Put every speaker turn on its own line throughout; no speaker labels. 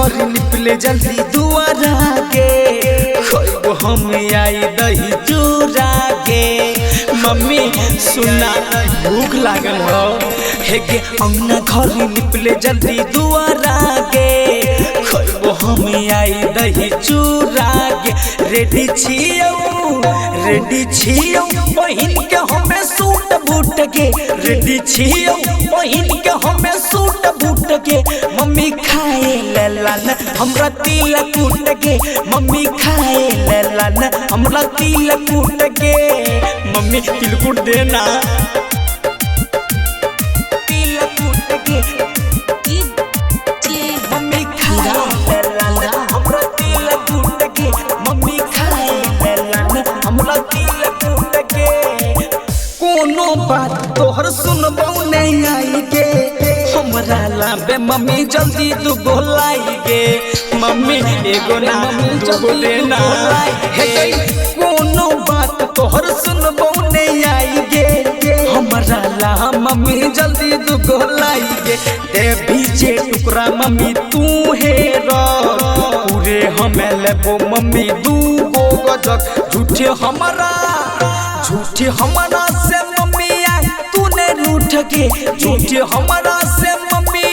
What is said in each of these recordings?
घर निकले जल्दी दुआरा के खोइबो हम आई दही चूरा के। मम्मी सुना भूख लागल हो हेगे अंगना घर निकले जल्दी दुआरा के खोइबो हम आई दही चूरा के। रेडी छियो बहिन के हमें सूट बूट के। रेडी छियो बहिन के हमें सूट बूट के। मम्मी खाए ललन हमरा तिल कूट के। मम्मी खाए ललन हमरा तिल कूट के। मम्मी तिल कूट देना तिल कूट के। मम्मी खाए ललन हमरा तिल कूट के। मम्मी खाए ललन हमरा तिल कूट के। कोनो बात तोहर सुनबो नहीं आई गे हमरा लाबे मम्मी जल्दी तू बोलाई गे। मम्मी एगो ना दूगो देना हे। कोनो बात तोहर सुनबो नहीं आई गे हमरा ला मम्मी जल्दी तू बोलाई गे। दे भीजे टुकड़ा मम्मी तू हे रो पूरे हमें लेबो मम्मी दूगो गजक। झूठे हमारा से मम्मी तूने रूठ के। झूठे हमारा से मम्मी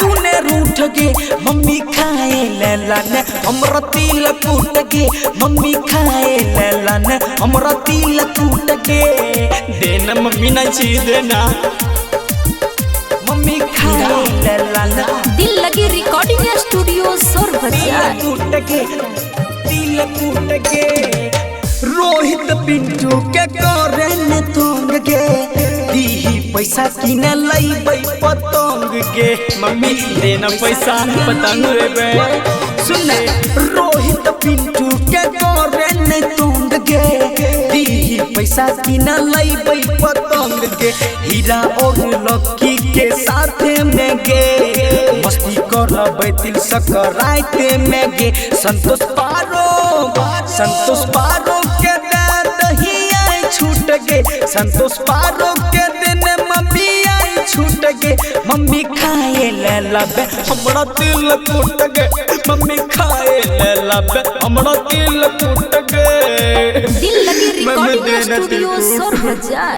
तूने रूठ के। मम्मी खाए ललन हमरा तिल कूट के। मम्मी खाए ललन हमरा तिल कूट के। देना मम्मी ना चीज देना मम्मी खाए ललन।
दिल लगी रिकॉर्डिंग स्टूडियो सोर बाजार।
तिल कूट के। रोहित पिंटू के करन तोंग के दीही पैसा किने लईबै पतंग के। मम्मी देना पैसा पतंग लेबे। सुन रोहित पिंटू के करन तोंग के दीही पैसा किने लईबै पतंग के। हीरा और लक्की के साथ में गे मस्ती करबै दिल सकराइत में गे। संतोष पारो के दही आई छूट गे। संतोष पारो के दिन मम्मी आई छूट गे। मम्मी खाए लबे हमरा तिल कूट गे। मम्मी खाए लबे हमरा तिल कूट गे।
दिल लगी रिकॉर्डिंग स्टूडियो सोर बाजार।